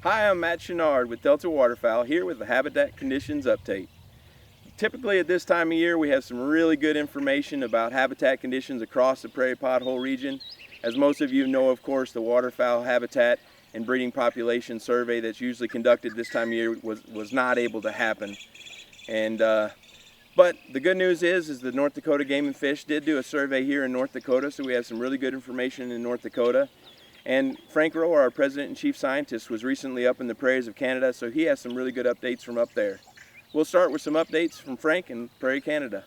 Hi, I'm Matt Chouinard with Delta Waterfowl here with the Habitat Conditions Update. Typically at this time of year we have some really good information about habitat conditions across the prairie pothole region. As most of you know, of course, the waterfowl habitat and breeding population survey that's usually conducted this time of year was not able to happen. But the good news is the North Dakota Game and Fish did do a survey here in North Dakota, so we have some really good information in North Dakota. And Frank Rohwer, our President and Chief Scientist, was recently up in the prairies of Canada, so he has some really good updates from up there. We'll start with some updates from Frank in Prairie Canada.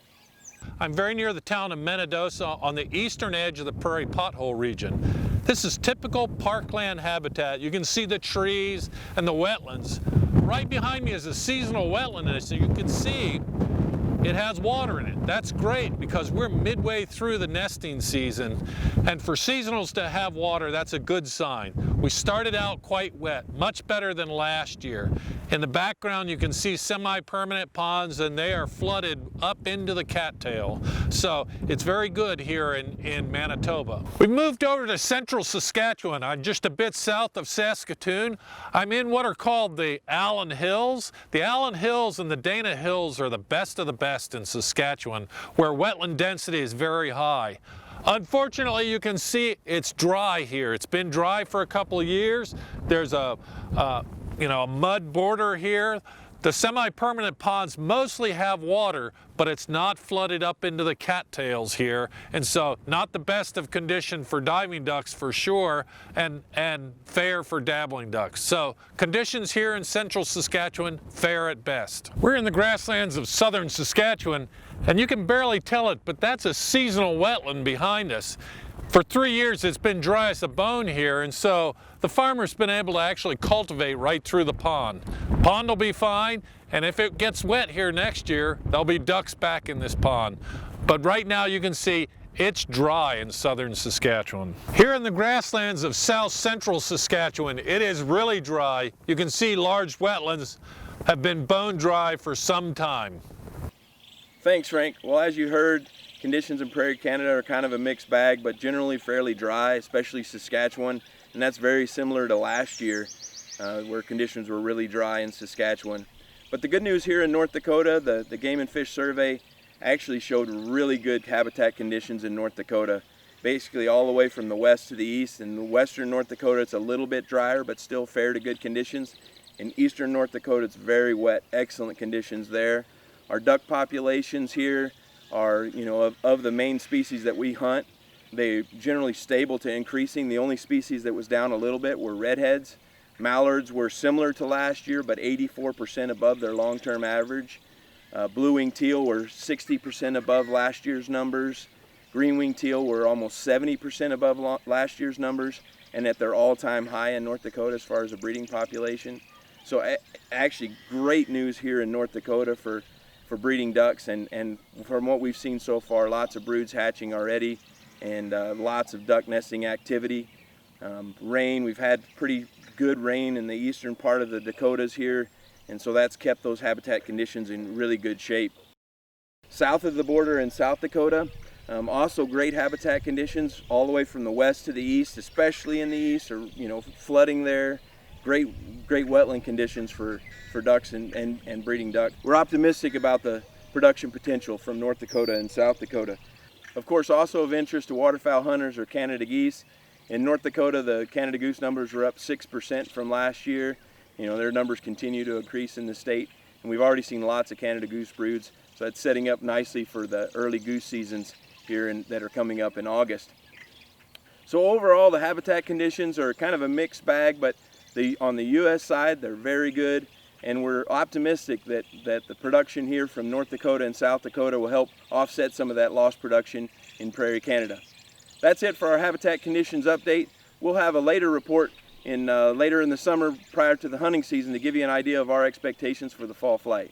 I'm very near the town of Mendoza on the eastern edge of the prairie pothole region. This is typical parkland habitat. You can see the trees and the wetlands. Right behind me is a seasonal wetland, and so you can see it has water in it. That's great because we're midway through the nesting season, and for seasonals to have water, that's a good sign. We started out quite wet, much better than last year. In the background you can see semi-permanent ponds, and they are flooded up into the cattail. So it's very good here in Manitoba. We moved over to central Saskatchewan. I'm just a bit south of Saskatoon. I'm in what are called the Allen Hills. The Allen Hills and the Dana Hills are the best of the best in Saskatchewan, where wetland density is very high. Unfortunately, you can see it's dry here. It's been dry for a couple of years. There's a mud border here. The semi-permanent ponds mostly have water, but it's not flooded up into the cattails here, and so not the best of condition for diving ducks for sure, and fair for dabbling ducks. So conditions here in central Saskatchewan, fair at best. We're in the grasslands of southern Saskatchewan, and you can barely tell it, but that's a seasonal wetland behind us. For 3 years it's been dry as a bone here, and so the farmer's been able to actually cultivate right through the pond. Pond will be fine, and if it gets wet here next year, there'll be ducks back in this pond. But right now you can see it's dry in southern Saskatchewan. Here in the grasslands of south central Saskatchewan, it is really dry. You can see large wetlands have been bone dry for some time. Thanks, Frank. Well, as you heard, conditions in Prairie Canada are kind of a mixed bag, but generally fairly dry, especially Saskatchewan, and that's very similar to last year, where conditions were really dry in Saskatchewan. But the good news here in North Dakota, the Game and Fish survey actually showed really good habitat conditions in North Dakota, basically all the way from the west to the east. In western North Dakota it's a little bit drier, but still fair to good conditions. In eastern North Dakota it's very wet, excellent conditions there. Our duck populations here are, of the main species that we hunt, they're generally stable to increasing. The only species that was down a little bit were redheads. Mallards were similar to last year, but 84% above their long-term average. Blue-winged teal were 60% above last year's numbers. Green-winged teal were almost 70% above last year's numbers, and at their all-time high in North Dakota as far as the breeding population. So actually great news here in North Dakota for breeding ducks, and from what we've seen so far, lots of broods hatching already, and lots of duck nesting activity. Rain, we've had pretty good rain in the eastern part of the Dakotas here, and so that's kept those habitat conditions in really good shape. South of the border in South Dakota, also great habitat conditions all the way from the west to the east, especially in the east, or flooding there. Great wetland conditions for ducks and breeding ducks. We're optimistic about the production potential from North Dakota and South Dakota. Of course, also of interest to waterfowl hunters are Canada geese. In North Dakota, the Canada goose numbers are up 6% from last year. Their numbers continue to increase in the state, and we've already seen lots of Canada goose broods, so that's setting up nicely for the early goose seasons here that are coming up in August. So overall, the habitat conditions are kind of a mixed bag, but on the U.S. side, they're very good, and we're optimistic that the production here from North Dakota and South Dakota will help offset some of that lost production in Prairie Canada. That's it for our habitat conditions update. We'll have a later report later in the summer prior to the hunting season to give you an idea of our expectations for the fall flight.